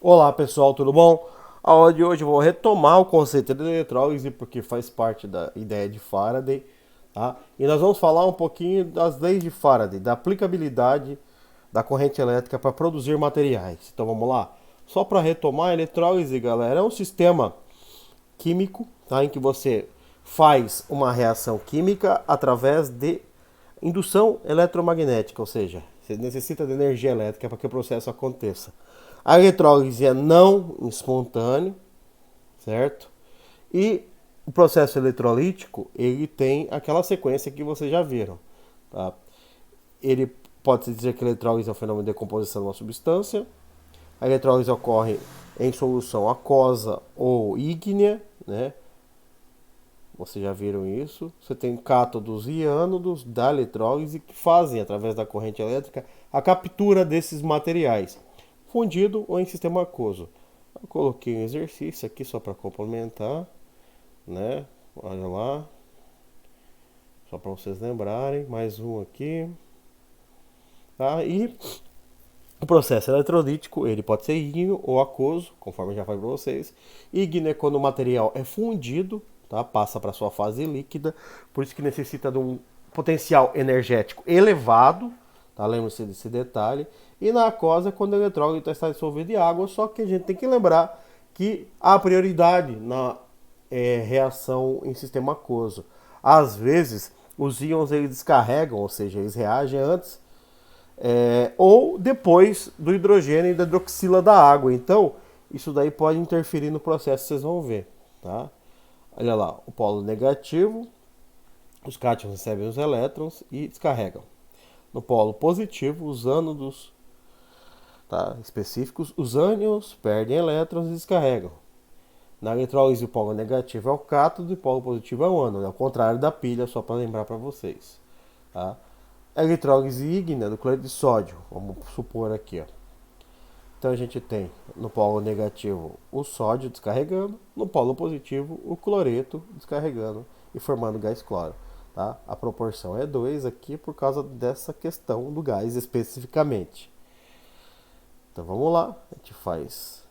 Olá pessoal, tudo bom? A aula de hoje eu vou retomar o conceito de eletrólise porque faz parte da ideia de Faraday, tá? E nós vamos falar um pouquinho das leis de Faraday, da aplicabilidade da corrente elétrica para produzir materiais. Então vamos lá. Só para retomar, a eletrólise, galera, é um sistema químico, tá? Em que você faz uma reação química através de indução eletromagnética, ou seja, você necessita de energia elétrica para que o processo aconteça. A eletrólise é não espontâneo, certo? E o processo eletrolítico, ele tem aquela sequência que vocês já viram, tá? Ele pode-se dizer que a eletrólise é um fenômeno de decomposição de uma substância. A eletrólise ocorre em solução aquosa ou ígnea, né? Vocês já viram isso. Você tem cátodos e ânodos da eletrólise que fazem, através da corrente elétrica, a captura desses materiais, fundido ou em sistema aquoso. Eu coloquei um exercício aqui só para complementar, né? Olha lá. Só para vocês lembrarem. Mais um aqui. Tá? E o processo eletrolítico, ele pode ser ígneo ou aquoso, conforme eu já falei para vocês. Ígneo é quando o material é fundido, tá? Passa para sua fase líquida, por isso que necessita de um potencial energético elevado, tá? Lembre-se desse detalhe. E na aquosa é quando o eletrólito está dissolvido em água, só que a gente tem que lembrar que há prioridade na reação em sistema aquoso. Às vezes, os íons eles descarregam, ou seja, eles reagem antes ou depois do hidrogênio e da hidroxila da água. Então, isso daí pode interferir no processo, vocês vão ver, tá? Olha lá, o polo negativo, os cátions recebem os elétrons e descarregam. No polo positivo, os ánodos, tá, específicos, os ânions perdem elétrons e descarregam. Na eletrólise, o polo negativo é o cátodo e o polo positivo é o ânodo, é o contrário da pilha, só para lembrar para vocês, tá? A eletrólise ígnea do cloreto de sódio, vamos supor aqui, ó. Então a gente tem no polo negativo o sódio descarregando, no polo positivo o cloreto descarregando e formando gás cloro, tá? A proporção é 2 aqui por causa dessa questão do gás especificamente. Então vamos lá, a gente faz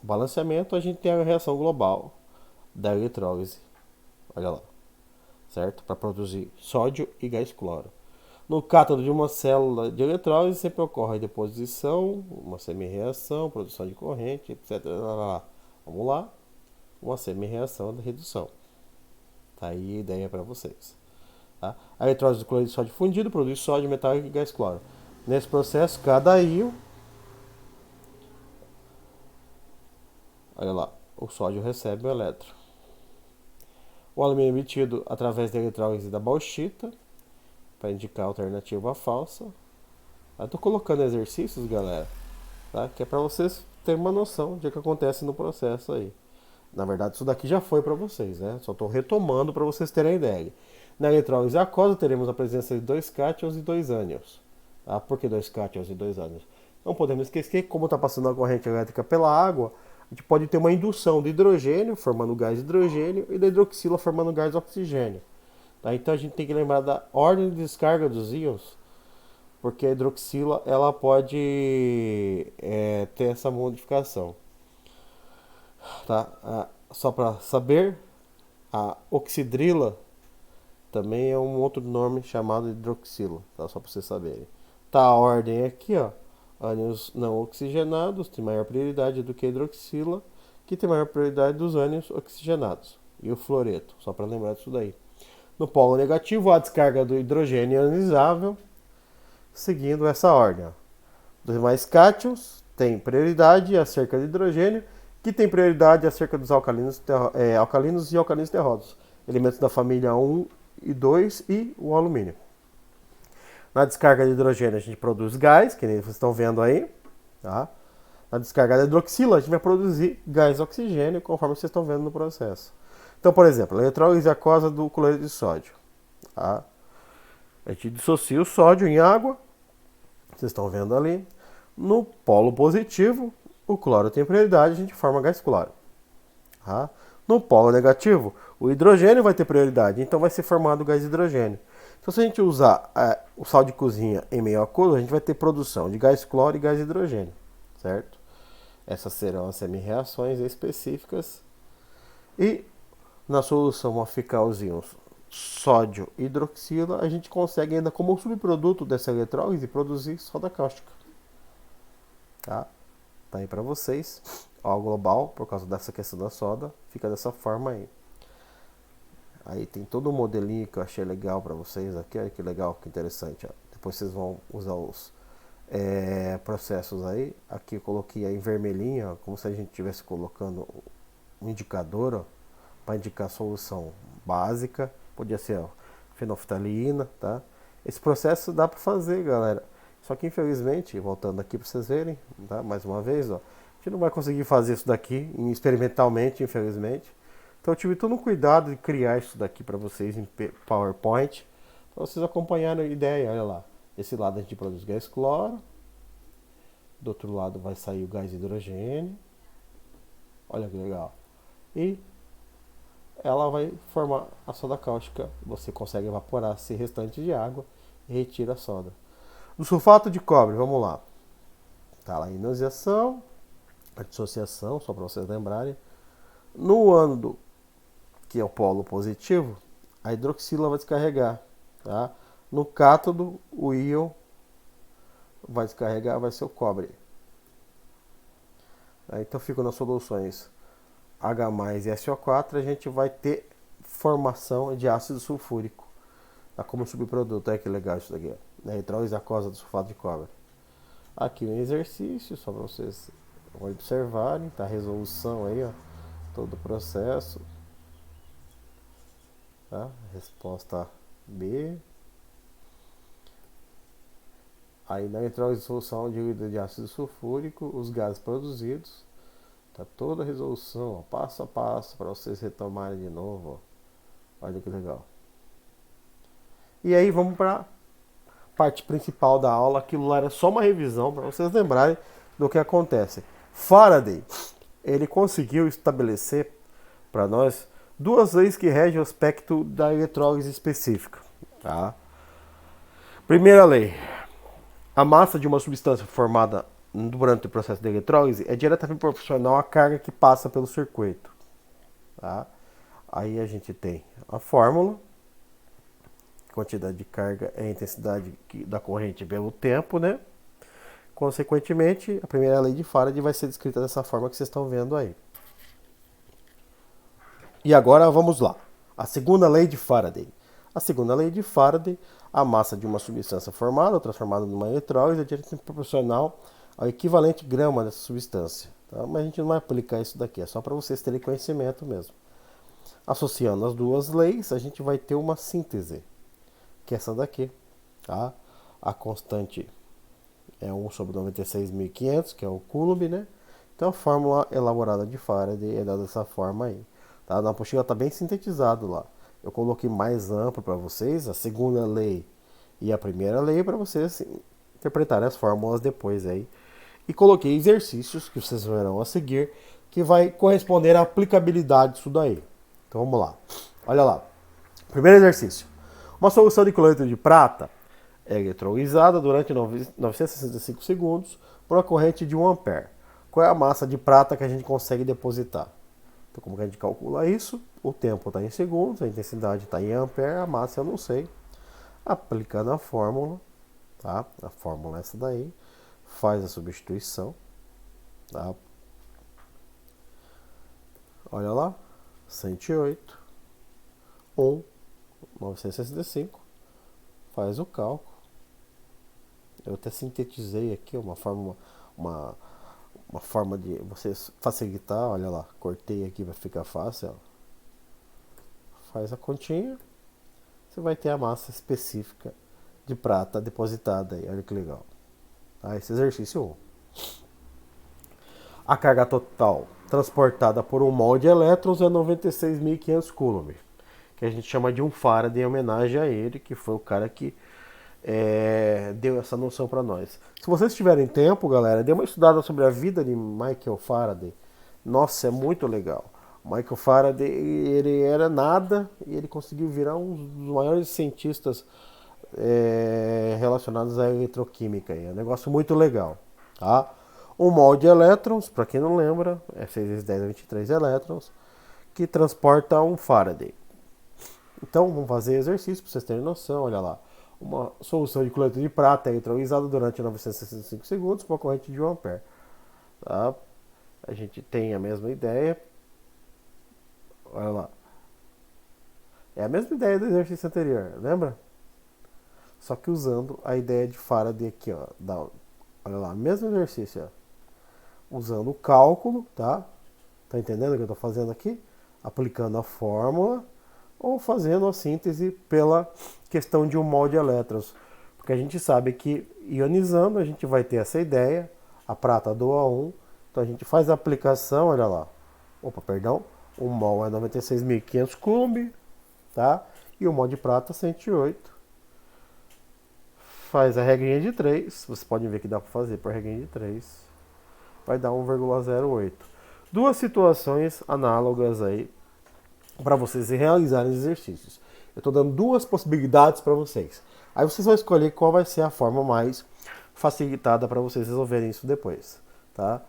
o balanceamento, a gente tem a reação global da eletrólise, olha lá, certo? Para produzir sódio e gás cloro. No cátodo de uma célula de eletrólise sempre ocorre a deposição, uma semi-reação, produção de corrente, etc. Vamos lá, uma semi-reação da redução. Tá aí a ideia para vocês. Tá? A eletrólise do cloreto de sódio fundido produz sódio, metálico e gás cloro. Nesse processo, cada íon, olha lá, o sódio recebe o elétron. O alumínio emitido através da eletrólise da bauxita, para indicar a alternativa falsa. Eu tô colocando exercícios, galera, tá? Que é para vocês terem uma noção de o que acontece no processo aí. Na verdade, isso daqui já foi para vocês, né? Só estou retomando para vocês terem a ideia. Na eletrólise aquosa teremos a presença de 2 cátions e 2 ânions. Tá? Por que 2 cátions e 2 ânions? Não podemos esquecer que, como está passando a corrente elétrica pela água, a gente pode ter uma indução de hidrogênio, formando gás hidrogênio, e da hidroxila, formando gás oxigênio. Tá? Então a gente tem que lembrar da ordem de descarga dos íons, porque a hidroxila ela pode ter essa modificação. Tá? Só para saber, a oxidrila também é um outro nome chamado hidroxila, tá? Só para vocês saberem. Tá a ordem aqui, ó. Ânions não oxigenados tem maior prioridade do que a hidroxila, que tem maior prioridade dos ânions oxigenados. E o fluoreto, só para lembrar disso daí. No polo negativo, a descarga do hidrogênio ionizável, seguindo essa ordem. Os demais cátions têm prioridade acerca do hidrogênio, que tem prioridade acerca dos alcalinos e alcalinos terrosos, elementos da família 1 e 2 e o alumínio. Na descarga de hidrogênio a gente produz gás, que nem vocês estão vendo aí. Tá? Na descarga da hidroxila a gente vai produzir gás oxigênio, conforme vocês estão vendo no processo. Então, por exemplo, a eletrólise aquosa do cloreto de sódio. Tá? A gente dissocia o sódio em água, vocês estão vendo ali. No polo positivo, o cloro tem prioridade, a gente forma gás cloro. Tá? No polo negativo, o hidrogênio vai ter prioridade, então vai ser formado gás hidrogênio. Então, se a gente usar o sal de cozinha em meio aquoso, a gente vai ter produção de gás cloro e gás hidrogênio, certo? Essas serão as semi-reações específicas. E na solução a ficar os íons sódio e hidroxila, a gente consegue ainda como subproduto dessa eletrólise produzir soda cáustica. Tá? Tá aí para vocês. Ó, global, por causa dessa questão da soda, fica dessa forma aí. Aí tem todo um modelinho que eu achei legal para vocês aqui, olha que legal, que interessante. Ó. Depois vocês vão usar os processos aí. Aqui eu coloquei aí em vermelhinho, ó, como se a gente estivesse colocando um indicador para indicar a solução básica. Podia ser ó, fenolftaleína, tá? Esse processo dá para fazer, galera. Só que infelizmente, voltando aqui para vocês verem, tá? Mais uma vez, ó, a gente não vai conseguir fazer isso daqui experimentalmente, infelizmente. Então eu tive todo um cuidado de criar isso daqui para vocês em PowerPoint, para vocês acompanharem a ideia. Olha lá, desse lado a gente produz gás cloro, do outro lado vai sair o gás hidrogênio. Olha que legal. E ela vai formar a soda cáustica. Você consegue evaporar esse restante de água e retira a soda. No sulfato de cobre, vamos lá. Tá lá a ionisização, a dissociação, só para vocês lembrarem. No ânodo, que é o polo positivo, a hidroxila vai descarregar. Tá? No cátodo, o íon vai descarregar, vai ser o cobre. Então ficam nas soluções H+ e SO4, a gente vai ter formação de ácido sulfúrico, tá? Como subproduto. Olha que legal isso daqui, ó. Eletrólise aquosa do sulfato de cobre. Aqui um exercício, só para vocês observarem, tá? A resolução aí, ó, todo o processo, tá? Resposta B. Aí na eletrólise de solução diluída de ácido sulfúrico, os gases produzidos. Tá toda a resolução, ó, passo a passo, para vocês retomarem de novo. Ó. Olha que legal. E aí vamos para a parte principal da aula. Aquilo lá era só uma revisão para vocês lembrarem do que acontece. Faraday, ele conseguiu estabelecer para nós duas leis que regem o aspecto da eletrólise específica. Tá? Primeira lei. A massa de uma substância formada durante o processo de eletrólise é diretamente proporcional à carga que passa pelo circuito. Tá? Aí a gente tem a fórmula. Quantidade de carga é a intensidade da corrente pelo tempo, né? Consequentemente, a primeira lei de Faraday vai ser descrita dessa forma que vocês estão vendo aí. E agora vamos lá. A segunda lei de Faraday. A segunda lei de Faraday, a massa de uma substância formada ou transformada numa eletrólise é diretamente proporcional ao equivalente grama dessa substância. Tá? Mas a gente não vai aplicar isso daqui, é só para vocês terem conhecimento mesmo. Associando as duas leis, a gente vai ter uma síntese, que é essa daqui. Tá? A constante é 1 sobre 96.500, que é o Coulomb, né? Então a fórmula elaborada de Faraday é dada dessa forma aí. Tá? Na apostila está bem sintetizado lá. Eu coloquei mais amplo para vocês, a segunda lei e a primeira lei, para vocês interpretarem as fórmulas depois aí. E coloquei exercícios que vocês verão a seguir, que vai corresponder à aplicabilidade disso daí. Então vamos lá. Olha lá. Primeiro exercício. Uma solução de cloreto de prata é eletrolizada durante 965 segundos por uma corrente de 1 ampere. Qual é a massa de prata que a gente consegue depositar? Então, como que a gente calcula isso? O tempo está em segundos, a intensidade está em ampere, a massa eu não sei. Aplicando a fórmula, tá? A fórmula é essa daí. Faz a substituição, tá? Olha lá, 108, 1, 965. Faz o cálculo. Eu até sintetizei aqui uma forma de vocês facilitar. Olha lá, cortei aqui para ficar fácil. Ó. Faz a continha, você vai ter a massa específica de prata depositada aí. Olha que legal. Tá? Esse exercício 1. A carga total transportada por um mol de elétrons é 96.500 coulomb, que a gente chama de um Faraday em homenagem a ele, que foi o cara que deu essa noção para nós. Se vocês tiverem tempo, galera, dê uma estudada sobre a vida de Michael Faraday. Nossa, é muito legal. Michael Faraday, ele era nada e ele conseguiu virar um dos maiores cientistas relacionados à eletroquímica. É um negócio muito legal, tá? Um mol de elétrons, para quem não lembra, é 6 vezes 10 a 23 elétrons, que transporta um Faraday. Então, vamos fazer exercício para vocês terem noção. Olha lá. Uma solução de cloreto de prata é neutralizada durante 965 segundos com a corrente de 1 ampere. Tá? A gente tem a mesma ideia. Olha lá. É a mesma ideia do exercício anterior, lembra? Só que usando a ideia de Faraday aqui, ó. Olha lá, mesmo exercício, ó. Usando o cálculo, tá? Tá entendendo o que eu tô fazendo aqui? Aplicando a fórmula ou fazendo a síntese pela questão de um mol de elétrons. Porque a gente sabe que ionizando a gente vai ter essa ideia, a prata doa 1, então a gente faz a aplicação, olha lá. Opa, perdão. O mol é 96.500 coulomb, tá? E o mol de prata 108. Faz a regrinha de 3, vocês podem ver que dá para fazer por regrinha de 3. Vai dar 1,08. Duas situações análogas aí para vocês realizarem os exercícios. Eu estou dando duas possibilidades para vocês. Aí vocês vão escolher qual vai ser a forma mais facilitada para vocês resolverem isso depois, tá?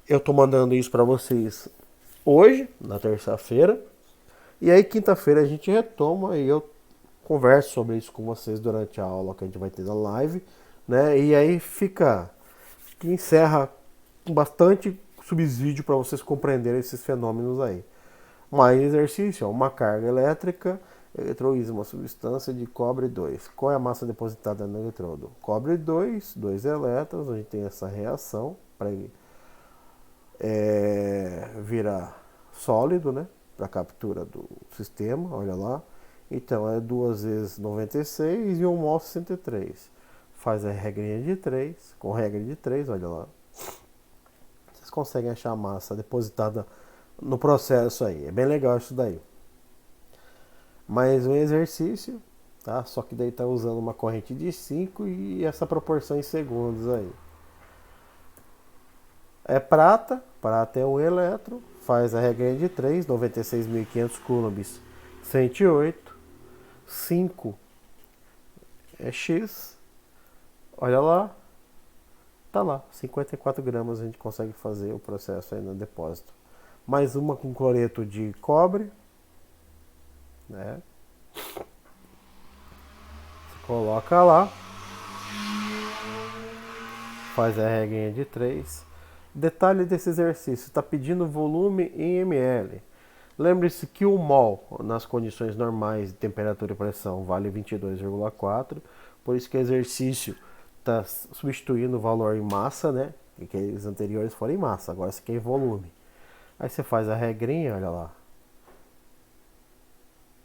Eu estou mandando isso para vocês hoje, na terça-feira. E aí quinta-feira a gente retoma e eu converso sobre isso com vocês durante a aula que a gente vai ter na live, né? E aí encerra com bastante subsídio para vocês compreenderem esses fenômenos aí. Mais exercício, uma carga elétrica eletroliza uma substância de cobre 2. Qual é a massa depositada no eletrodo? Cobre 2, 2 elétrons, a gente tem essa reação para ele virar sólido, né? Para captura do sistema, olha lá. Então é 2 vezes 96 e 1 mol 63. Faz a regrinha de 3, com regra de 3, olha lá. Vocês conseguem achar a massa depositada no processo aí. É bem legal isso daí. Mais um exercício, tá? Só que daí tá usando uma corrente de 5 e essa proporção em segundos aí. É prata é um elétron, faz a regrinha de 3, 96.500 coulombs, 108, 5 é X, olha lá, tá lá, 54 gramas a gente consegue fazer o processo aí no depósito. Mais uma com cloreto de cobre, né? Você coloca lá, faz a regrinha de 3. Detalhe desse exercício, está pedindo volume em ml. Lembre-se que o mol, nas condições normais de temperatura e pressão, vale 22,4. Por isso que o exercício está substituindo o valor em massa, né? Porque os anteriores foram em massa, agora você quer em volume. Aí você faz a regrinha, olha lá.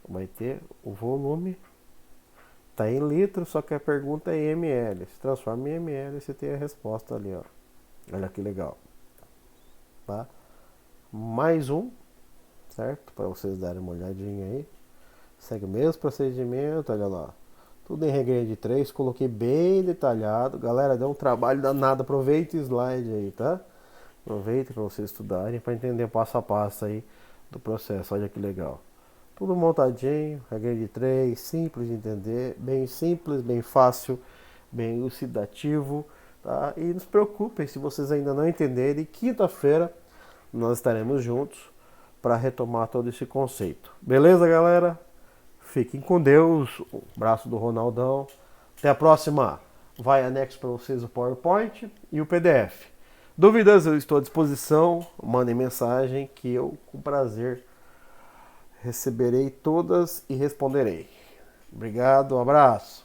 Vai ter o volume. Está em litro, só que a pergunta é em ml. Se transforma em ml, você tem a resposta ali, ó. Olha que legal. Tá? Mais um, certo? Para vocês darem uma olhadinha aí. Segue o mesmo procedimento, olha lá. Tudo em regrinha de 3, coloquei bem detalhado. Galera, deu um trabalho danado. Aproveita o slide aí, tá? Aproveita para vocês estudarem, para entender passo a passo aí do processo. Olha que legal. Tudo montadinho, regrinha de 3, simples de entender, bem simples, bem fácil, bem elucidativo. Tá? E não se preocupem se vocês ainda não entenderem. Quinta-feira nós estaremos juntos para retomar todo esse conceito. Beleza, galera? Fiquem com Deus. O braço do Ronaldão. Até a próxima. Vai anexo para vocês o PowerPoint e o PDF. Dúvidas, eu estou à disposição. Mandem mensagem que eu, com prazer, receberei todas e responderei. Obrigado, um abraço.